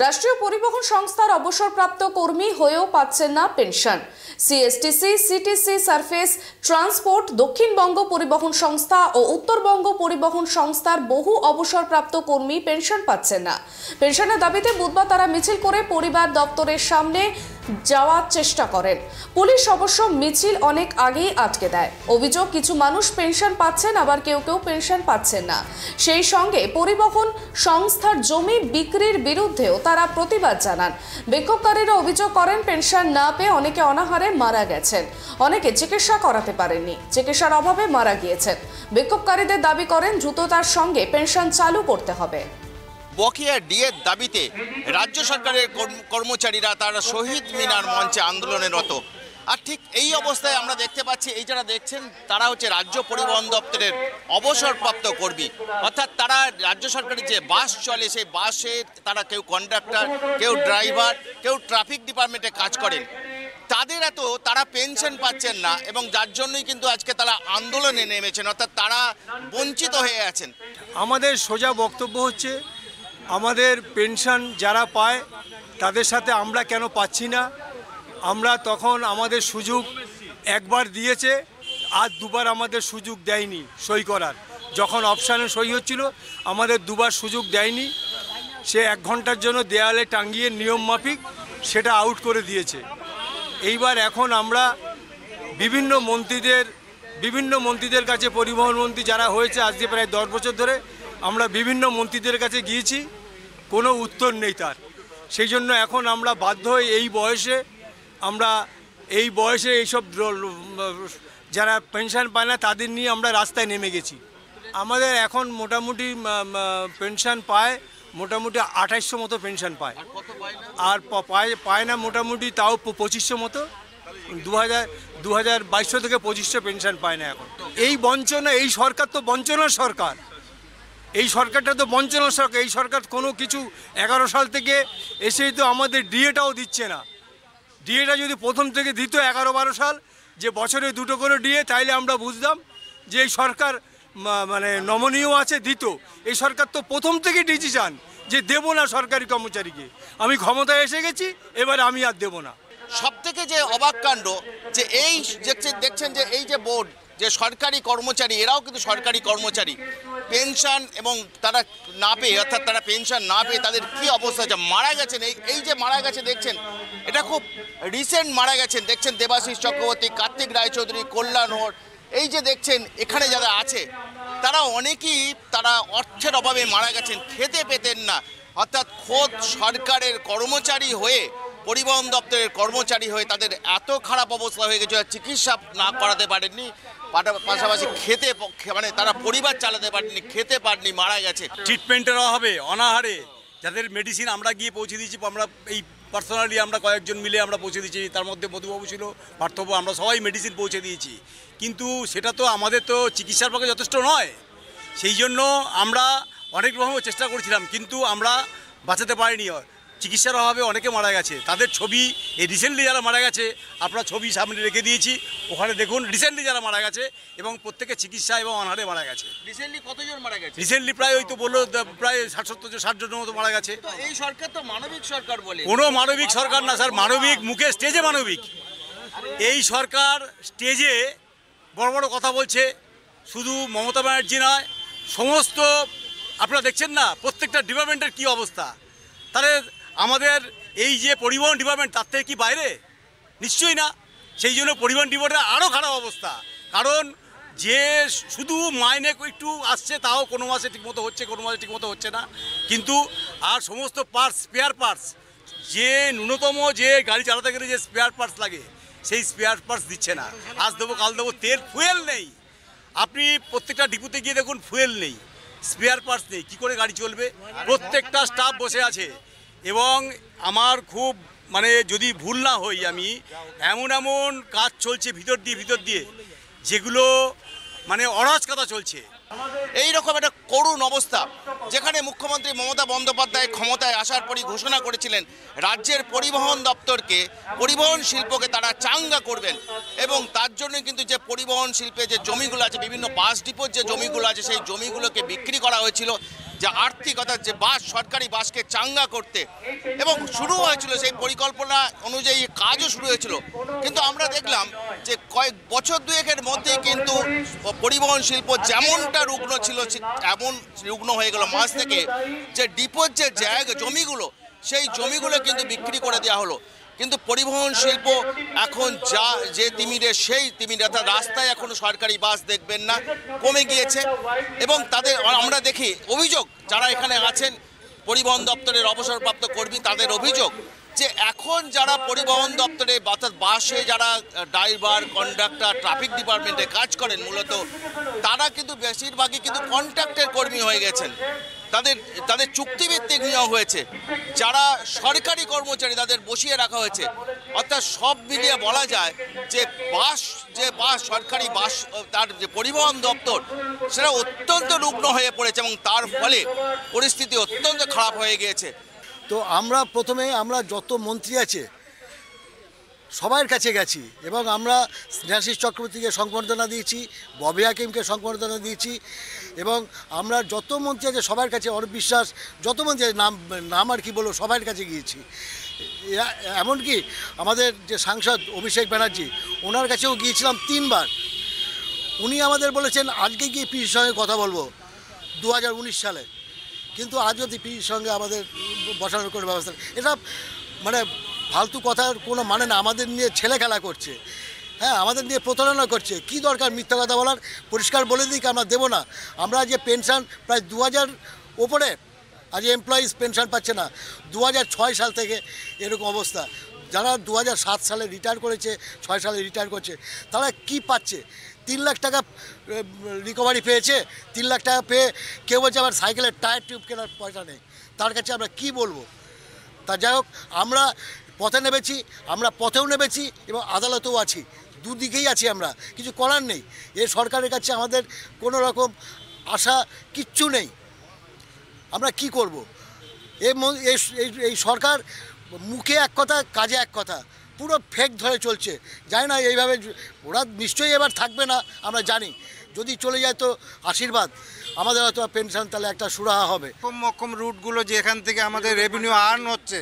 রাষ্ট্রীয় পরিবহন সংস্থার অবসরপ্রাপ্ত কর্মী হয়েও পাচ্ছেন না pension. CSTC, CTC, surface transport, Dakshinbanga পরিবহন সংস্থা ও উত্তরবঙ্গ পরিবহন সংস্থার বহু অবসরপ্রাপ্ত কর্মী পেনশন পাচ্ছেন না। পেনশনের দাবিতে বুধবার তারা মিছিল করে পরিবার দপ্তরের সামনে যাওয়ার চেষ্টা করেন। পুলিশ অবশ্য মিছিল অনেক আগেই আটকে দেয়। অভিযোগ, কিছু মানুষ পেনশন পাচ্ছেন, আবার কেউ কেউ পেনশন পাচ্ছেন না। সেই সঙ্গে পরিবহন সংস্থার জমি বিক্রির বিরুদ্ধেও তারা প্রতিবাদ জানান। বিক্ষোভকারীরা অভিযোগ করেন, পেনশন না পেয়ে অনেকে অনাহারে মারা গেছেন, অনেকে চিকিৎসা করাতে পারেননি, চিকিৎসার অভাবে মারা গিয়েছেন। বিক্ষোভকারীদের দাবি করেন, দ্রুততার সঙ্গে পেনশন চালু করতে হবে। বকেয়া ডিএর দাবিতে রাজ্য সরকারের কর্মচারীরা তারা শহীদ মিনার মঞ্চে আন্দোলনরত। আর ঠিক এই অবস্থায় আমরা দেখতে পাচ্ছি, এই যারা দেখছেন তারা হচ্ছে রাজ্য পরিবহন দপ্তরের অবসরপ্রাপ্ত কর্মী। অর্থাৎ তারা রাজ্য সরকারের যে বাস চলে সেই বাসে তারা কেউ কন্ডাক্টর, কেউ ড্রাইভার, কেউ ট্রাফিক ডিপার্টমেন্টে কাজ করেন। তারা পেনশন পাচ্ছেন না এবং যার জন্যই কিন্তু আজকে তারা আন্দোলনে নেমেছেন, অর্থাৎ তারা বঞ্চিত হয়ে আছেন। আমাদের সোজা বক্তব্য হচ্ছে, আমাদের পেনশন যারা পায় তাদের সাথে আমরা কেন পাচ্ছি না? আমরা তখন আমাদের সুযোগ একবার দিয়েছে, আর দুবার আমাদের সুযোগ দেয়নি সই করার। যখন অপশানে সই হচ্ছিল আমাদের দুবার সুযোগ দেয়নি। সে 1 ঘন্টার জন্য দেয়ালে টাঙ্গিয়ে নিয়ম মাফিক সেটা আউট করে দিয়েছে। এইবার এখন আমরা বিভিন্ন মন্ত্রীদের কাছে, পরিবহন মন্ত্রী যারা হয়েছে আজকে প্রায় 10 বছর ধরে, আমরা বিভিন্ন মন্ত্রীদের কাছে গিয়েছি, কোনো উত্তর নেই তার। সেই জন্য এখন আমরা বাধ্য হয়ে এই বয়সে এইসব যারা পেনশন পায় না তাদের নিয়ে আমরা রাস্তায় নেমে গেছি। আমাদের এখন মোটামুটি পেনশন পায়, মোটামুটি 2800 মতো পেনশন পায়, আর পায় না মোটামুটি তাও 2500 মতো। 2200 থেকে 2500 পেনশন পায় না এখন। এই বঞ্চনা, এই সরকার তো বঞ্চনার সরকার। এই সরকারটা তো বঞ্চনার সরকার। এই সরকার কোনো কিছু 11 সাল থেকে এসেই তো আমাদের ডিএটাও দিচ্ছে না। ডিএটা যদি প্রথম থেকে দিত 11-12 সাল, যে বছরে 2টো করে ডিএ, তাইলে আমরা বুঝতাম যে এই সরকার মানে নমনীয় আছে, দিত। এই সরকার তো প্রথম থেকে ডিসিশন যে দেব না সরকারি কর্মচারীকে। আমি ক্ষমতায় এসে গেছি, এবার আমি আর দেব না। সব থেকে যে অবাক কাণ্ড, যে এই দেখছেন যে এই যে বোর্ড, যে সরকারি কর্মচারী, এরাও কিন্তু সরকারি কর্মচারী, পেনশন এবং তারা না পেয়ে, অর্থাৎ তারা পেনশন না পেয়ে তাদের কি অবস্থা হচ্ছে, মারা গেছেন। এই যে মারা গেছে দেখছেন, এটা খুব রিসেন্ট মারা গেছেন। দেখছেন দেবাশিস চক্রবর্তী, কার্তিক রায়চৌধুরী, কল্যাণ হোর, এই যে দেখছেন এখানে যারা আছে তারা অনেকেই তারা অর্থের অভাবে মারা গেছেন, খেতে পেতেন না। অর্থাৎ খোদ সরকারের কর্মচারী হয়ে, পরিবহন দপ্তরের কর্মচারী হয়ে তাদের এত খারাপ অবস্থা হয়ে গেছে, চিকিৎসা না করাতে পারেননি, পাশাপাশি মানে তারা পরিবার চালাতে পারেনি, খেতে পারেনি, মারা গেছে। ট্রিটমেন্টের অভাবে, অনাহারে যাদের মেডিসিন আমরা গিয়ে পৌঁছে দিয়েছি, আমরা এই পার্সোনালি আমরা কয়েকজন মিলে আমরা পৌঁছে দিয়েছি, তার মধ্যে মধুবাবু ছিল, পার্থবাবু, আমরা সবাই মেডিসিন পৌঁছে দিয়েছি। কিন্তু সেটা তো আমাদের তো চিকিৎসার পক্ষে যথেষ্ট নয়। সেই জন্য আমরা অনেক রকম চেষ্টা করেছিলাম, কিন্তু আমরা বাঁচাতে পারিনি। চিকিৎসার অভাবে অনেকে মারা গেছে। তাদের ছবি এই রিসেন্টলি যারা মারা গেছে, আপনারা ছবি সামনে রেখে দিয়েছি, ওখানে দেখুন রিসেন্টলি যারা মারা গেছে এবং প্রত্যেকে চিকিৎসা এবং অনাহারে মারা গেছে। রিসেন্টলি কতজন মারা গেছে? রিসেন্টলি প্রায় ওই তো বললো প্রায় 60 জনের মতো মারা গেছে। এই সরকার তো মানবিক সরকার বলে। কোনো মানবিক সরকার না স্যার, মানবিক মুখে, স্টেজে মানবিক। এই সরকার স্টেজে বড় বড় কথা বলছে, শুধু মমতা ব্যানার্জি নয়, সমস্ত আপনারা দেখছেন না প্রত্যেকটা ডিপার্টমেন্টের কি অবস্থা। তাহলে আমাদের এই যে পরিবহন ডিপার্টমেন্ট, তার থেকে কি বাইরে? নিশ্চয়ই না। সেই জন্য পরিবহন ডিপার্টমেন্টের আরও খারাপ অবস্থা। কারণ যে শুধু মাইনে একটু আসছে, তাও কোনো মাসে ঠিকমতো হচ্ছে, কোনো মাসে ঠিকমতো হচ্ছে না। কিন্তু আর সমস্ত পার্টস, স্পেয়ার পার্টস, যে ন্যূনতম যে গাড়ি চালাতে গেলে যে স্পেয়ার পার্টস লাগে, সেই স্পেয়ার পার্টস দিচ্ছে না। আজ দেবো কাল দেবো, তেল, ফুয়েল নেই। আপনি প্রত্যেকটা ডিপুতে গিয়ে দেখুন, ফুয়েল নেই, স্পেয়ার পার্টস নেই, কী করে গাড়ি চলবে? প্রত্যেকটা স্টাফ বসে আছে। এবং আমার খুব মানে যদি ভুল না হই, আমি এমন কাজ চলছে ভিতর দিয়ে যেগুলো মানে অরাজকতা চলছে। এই রকম একটা করুণ অবস্থা, যেখানে মুখ্যমন্ত্রী মমতা বন্দ্যোপাধ্যায় ক্ষমতায় আসার পরই ঘোষণা করেছিলেন রাজ্যের পরিবহন দপ্তরকে, পরিবহন শিল্পকে তারা চাঙ্গা করবেন। এবং তার জন্য কিন্তু যে পরিবহন শিল্পে যে জমিগুলো আছে, বিভিন্ন বাস ডিপোর যে জমিগুলো আছে, সেই জমিগুলোকে বিক্রি করা হয়েছিল। যে আর্থিক অর্থাৎ যে বাস সরকারি বাসকে চাঙ্গা করতে, এবং শুরু হয়েছিল সেই পরিকল্পনা অনুযায়ী কাজও শুরু হয়েছিল। কিন্তু আমরা দেখলাম যে কয়েক বছর দুয়েকের মধ্যেই কিন্তু পরিবহন শিল্প যেমনটা রুগ্ন ছিল এমন রুগ্ন হয়ে গেল মাঝ থেকে, যে ডিপোর যে জায়গা জমিগুলো সেই জমিগুলো কিন্তু বিক্রি করে দেওয়া হলো। কিন্তু পরিবহন শিল্প এখন যে তিমিরে সেই তিমিরে, অর্থাৎ রাস্তায় এখনো সরকারি বাস দেখবেন না, কমে গিয়েছে। এবং তাদের আমরা দেখি অভিযোগ, যারা এখানে আছেন পরিবহন দপ্তরের অবসরপ্রাপ্ত কর্মী, তাদের অভিযোগ যে এখন যারা পরিবহন দপ্তরে অর্থাৎ বাসে যারা ড্রাইভার, কন্ডাক্টর, ট্রাফিক ডিপার্টমেন্টে কাজ করেন মূলত, তারা কিন্তু বেশিরভাগই কিন্তু কন্ট্রাক্টের কর্মী হয়ে গেছেন। তাদের চুক্তিভিত্তিক নিয়োগ হয়েছে। যারা সরকারি কর্মচারী তাদের বসিয়ে রাখা হয়েছে। অর্থাৎ সব মিলিয়ে বলা যায় যে বাস সরকারি বাস, তার যে পরিবহন দপ্তর সেটা অত্যন্ত রুগ্ন হয়ে পড়েছে এবং তার ফলে পরিস্থিতি অত্যন্ত খারাপ হয়ে গিয়েছে। তো আমরা প্রথমে যত মন্ত্রী আছে সবার কাছে গেছি এবং আমরা স্নেহাশিস চক্রবর্তীকে সংবর্ধনা দিয়েছি, ববি হাকিমকে সংবর্ধনা দিয়েছি, এবং আমরা যত মন্ত্রী আছে সবার কাছে, অরূপ বিশ্বাস, যত মন্ত্রী আছে নাম আর কি বলবো, সবার কাছে গিয়েছি। এমনকি আমাদের যে সাংসদ অভিষেক ব্যানার্জি, ওনার কাছেও গিয়েছিলাম 3 বার। উনি আমাদের বলেছেন আজকে গিয়ে পিসির সঙ্গে কথা বলবো 2019 সালে, কিন্তু আজও পিসির সঙ্গে আমাদের বসানোর কোনো ব্যবস্থা নেই। এটা মানে ফালতু কথার কোনো মানে না। আমাদের নিয়ে ছেলে খেলা করছে, হ্যাঁ, আমাদের নিয়ে প্রতারণা করছে। কি দরকার মিথ্যা কথা বলার? পরিষ্কার বলে দিই আমরা দেবো না। আমরা যে পেনশন প্রায় 2000 ওপরে আজ এমপ্লয়িজ পেনশন পাচ্ছে না। 2006 সাল থেকে এরকম অবস্থা। যারা 2007 সালে রিটায়ার করেছে, 6 সালে রিটায়ার করছে, তারা কি পাচ্ছে? 3 লাখ টাকা রিকভারি পেয়েছে। 3 লাখ টাকা পেয়ে কেউ বলছে আবার সাইকেলের টায়ার টিউব কেনার পয়সা নেই। তার কাছে আমরা কি বলবো? তা যাই হোক, আমরা পথে নেমেছি, আমরা পথেও নেমেছি এবং আদালতেও আছি, দুদিকেই আছি। আমরা কিছু করার নেই। এই সরকারের কাছে আমাদের কোনো রকম আশা কিচ্ছু নেই। আমরা কি করব? এই সরকার মুখে এক কথা, কাজে এক কথা, পুরো ফেক ধরে চলছে। জানি না এইভাবে ওরা নিশ্চয়ই এবার থাকবে না, আমরা জানি। যদি চলে যায় তো আশীর্বাদ, আমাদের হয়তো পেনশন তাহলে একটা সুরাহা হবে। মক্ষম রুটগুলো যে এখান থেকে আমাদের রেভিনিউ আর্ন হচ্ছে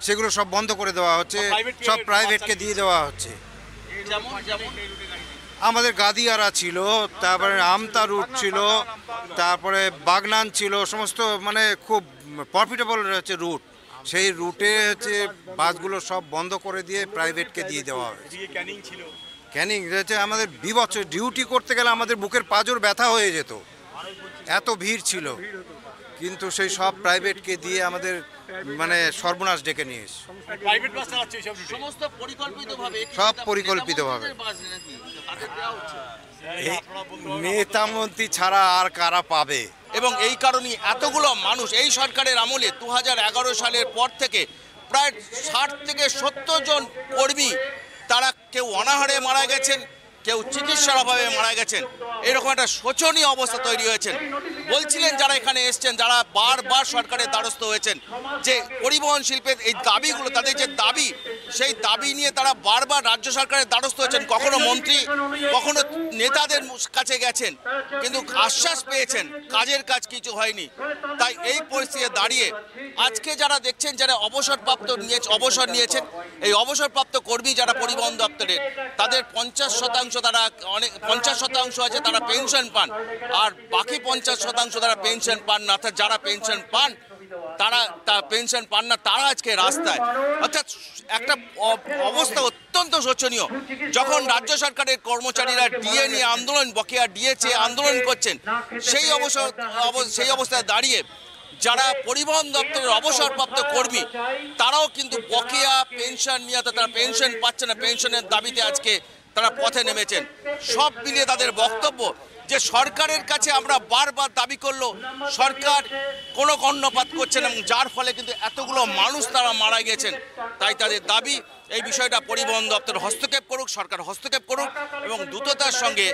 সেগুলো সব বন্ধ করে দেওয়া হচ্ছে, সব প্রাইভেটকে দিয়ে দেওয়া হচ্ছে। আমাদের গাদিয়ারা ছিল, তারপরে আমতা রুট ছিল, তারপরে বাগনান ছিল, সমস্ত মানে খুব প্রফিটেবল হচ্ছে রুট। সেই রুটে হচ্ছে বাসগুলো সব বন্ধ করে দিয়ে প্রাইভেটকে দিয়ে দেওয়া হয়েছে। ক্যানিং হচ্ছে আমাদের বিভৎস, ডিউটি করতে গেলে আমাদের বুকের পাঁজর ব্যথা হয়ে যেত, এত ভিড় ছিল। কিন্তু সেই সব প্রাইভেটকে দিয়ে আমাদের মানে সর্বনাশ ডেকে নিয়ে এসে সব পরিকল্পিতভাবে। নেতা মন্ত্রী ছাড়া আর কারা পাবে? এবং এই কারণেই এতগুলো মানুষ এই সরকারের আমলে 2011 সালের পর থেকে প্রায় 60 থেকে 70 জন কর্মী, তারা কেউ অনাহারে মারা গেছেন, কেউ চিকিৎসার অভাবে মারা গেছেন। এরকম একটা শোচনীয় অবস্থা তৈরি হয়েছে। বলছিলেন যারা এখানে এসছেন, যারা বারবার সরকারের দ্বারস্থ হয়েছেন, যে পরিবহন শিল্পের এই দাবিগুলো, তাদের যে দাবি, সেই দাবি নিয়ে তারা বারবার রাজ্য সরকারের দ্বারস্থ হয়েছেন। কখনো মন্ত্রী, কখনো নেতাদের কাছে গেছেন, কিন্তু আশ্বাস পেয়েছেন, কাজের কাজ কিছু হয়নি। তাই এই পরিস্থিতিতে দাঁড়িয়ে আজকে যারা দেখছেন, যারা অবসর নিয়েছেন, এই অবসরপ্রাপ্ত কর্মী যারা পরিবহন দপ্তরের, তাদের 50% তারা 50% আছে তারা পেনশন পান, আর বাকি 50% তারা পেনশন পান না। অর্থাৎ যারা পেনশন পান তারা পেনশন পান না, তারা আজকে রাস্তায়। অর্থাৎ একটা অবস্থা অত্যন্ত শোচনীয়। যখন রাজ্য সরকারের কর্মচারীরা ডিএ নিয়ে আন্দোলন, বকেয়া ডিএ চেয়ে আন্দোলন করছেন, সেই অবস্থায় দাঁড়িয়ে যারা পরিবহন দপ্তরের অবসরপ্রাপ্ত কর্মী, তারাও কিন্তু বকেয়া পেনশন নিয়ে তারা পেনশন পাচ্ছে না। পেনশনের দাবিতে আজকে তারা পথে নেমেছেন। সব মিলিয়ে তাদের বক্তব্য যে সরকারের কাছে আমরা বারবার দাবি করলো সরকার কোনো কর্ণপাত করছেন, এবং যার ফলে কিন্তু এতগুলো মানুষ তারা মারা গেছেন। তাই তাদের দাবি এই বিষয়টা পরিবহন দপ্তর হস্তক্ষেপ করুক, সরকার হস্তক্ষেপ করুক, এবং দ্রুততার সঙ্গে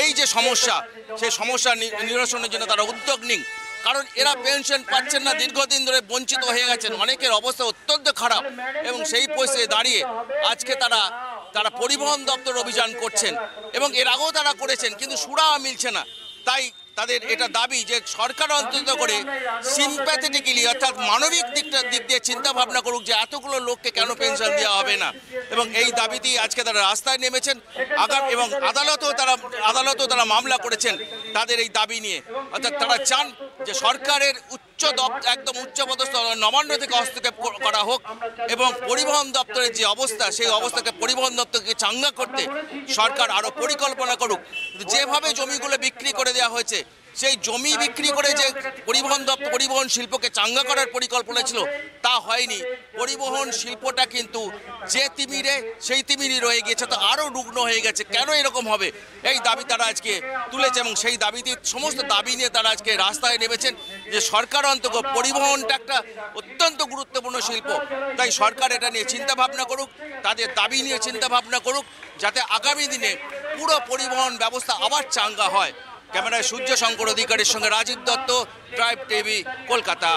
এই যে সমস্যা, সেই সমস্যা নিরসনের জন্য তারা উদ্যোগ নিন। কারণ এরা পেনশন পাচ্ছেন না, দীর্ঘদিন ধরে বঞ্চিত হয়ে গেছেন, অনেকের অবস্থা অত্যন্ত খারাপ। এবং সেই পরিস্থিতিতে দাঁড়িয়ে আজকে তারা পরিবহন দপ্তর অভিযান করছেন, এবং এর আগেও তারা করেছেন, কিন্তু সুরাহা মিলছে না। তাই তাদের এটা দাবি যে সরকার অন্তত করে সিম্প্যাথেটিক্যালি অর্থাৎ মানবিক দিক দিয়ে চিন্তা ভাবনা করুক যে এতগুলো লোককে কেন পেনশন দেওয়া হবে না, এবং এই দাবিতেই আজকে তারা রাস্তায় নেমেছেন। এবং আদালতেও তারা মামলা করেছেন তাদের এই দাবি নিয়ে। অর্থাৎ তারা চান যে সরকারের একদম উচ্চপদস্থ নবান্ন থেকে হস্তক্ষেপ করা হোক এবং পরিবহন দপ্তরের যে অবস্থা সেই অবস্থাকে পরিবহন দপ্তরকে চাঙ্গা করতে সরকার আরও পরিকল্পনা করুক। যেভাবে জমিগুলো বিক্রি করে দেওয়া হয়েছে, সেই জমি বিক্রি করে যে পরিবহন শিল্পকে চাঙ্গা করার পরিকল্পনা ছিল তা হয়নি। পরিবহন শিল্পটা কিন্তু যে তিমিরে সেই তিমিরই রয়ে গিয়েছে, তো আরও রুগ্ন হয়ে গেছে। কেন এরকম হবে এই দাবি তারা আজকে তুলেছে এবং সেই দাবিতে সমস্ত দাবি নিয়ে তারা আজকে রাস্তায় নেমেছেন যে সরকার অন্তত পরিবহনটা একটা অত্যন্ত গুরুত্বপূর্ণ শিল্প, তাই সরকার এটা নিয়ে চিন্তা ভাবনা করুক, তাদের দাবি নিয়ে চিন্তা ভাবনা করুক, যাতে আগামী দিনে পুরো পরিবহন ব্যবস্থা আবার চাঙ্গা হয়। ক্যামেরায় সূর্য শঙ্কর অধিকারীর সঙ্গে রাজীব দত্ত, ট্রাইব টিভি, কলকাতা।